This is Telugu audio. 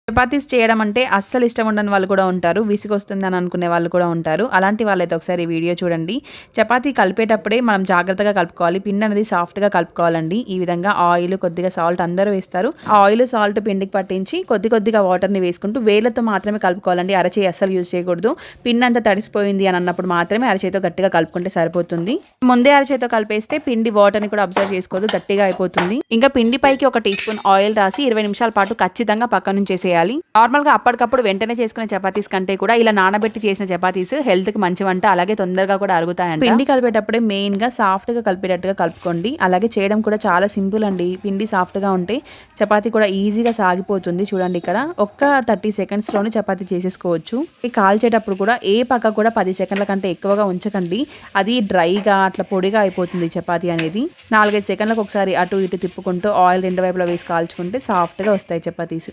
చపాతీస్ చేయడం అంటే అస్సలు ఇష్టం ఉండని వాళ్ళు కూడా ఉంటారు. విసుగొస్తుందని అనుకునే వాళ్ళు కూడా ఉంటారు. అలాంటి వాళ్ళైతే ఒకసారి ఈ వీడియో చూడండి. చపాతీ కలిపేటప్పుడే మనం జాగ్రత్తగా కలుపుకోవాలి. పిండి అనేది సాఫ్ట్‌గా కలుపుకోవాలండి. ఈ విధంగా ఆయిల్, కొద్దిగా సాల్ట్ అందరూ వేస్తారు. ఆయిల్, సాల్ట్ పిండికి పట్టించి కొద్దిగా వాటర్‌ని వేసుకుంటూ వేళ్ళతో మాత్రమే కలుపుకోవాలండి. అరచేయి అస్సలు యూజ్ చేయకూడదు. పిండి అంతా తడిసిపోయింది అని అన్నప్పుడు మాత్రమే అరచేయితో గట్టిగా కలుపుకుంటే సరిపోతుంది. ముందే అరచేయితో కలిపేస్తే పిండి వాటర్‌ని కూడా అబ్జర్వ్ చేసుకోదు. గట్టిగా అయిపోతుంది. ఇంకా పిండి పైకి ఒక టీ స్పూన్ ఆయిల్ రాసి 20 నిమిషాల పాటు ఖచ్చితంగా పక్కన నుంచేసేయాలి. నార్మల్‌గా అప్పటికప్పుడు వెంటనే చేసుకునే చపాతీస్ కంటే కూడా ఇలా నానబెట్టి చేసిన చపాతీస్ హెల్త్‌కి మంచివంట. అలాగే తొందరగా కూడా అరుగుతాయంట. పిండి కలిపేటప్పుడే మెయిన్‌గా సాఫ్ట్‌గా కలిపేటట్టుగా కలుపుకోండి. అలాగే చేయడం కూడా చాలా సింపుల్ అండి. పిండి సాఫ్ట్‌గా ఉంటే చపాతీ కూడా ఈజీగా సాగిపోతుంది. చూడండి ఇక్కడ ఒక్క 30 సెకండ్స్‌లోనే చపాతీ చేసేసుకోవచ్చు. ఈ కాల్చేటప్పుడు కూడా ఏ పక్క కూడా 10 సెకండ్ల కంటే ఎక్కువగా ఉంచకండి. అది డ్రైగా అట్లా పొడిగా అయిపోతుంది చపాతీ అనేది. 4, 5 సెకండ్లకు ఒకసారి అటు ఇటు తిప్పుకుంటూ ఆయిల్ రెండు వైపులా వేసి కాల్చుకుంటే సాఫ్ట్‌గా వస్తాయి చపాతీస్.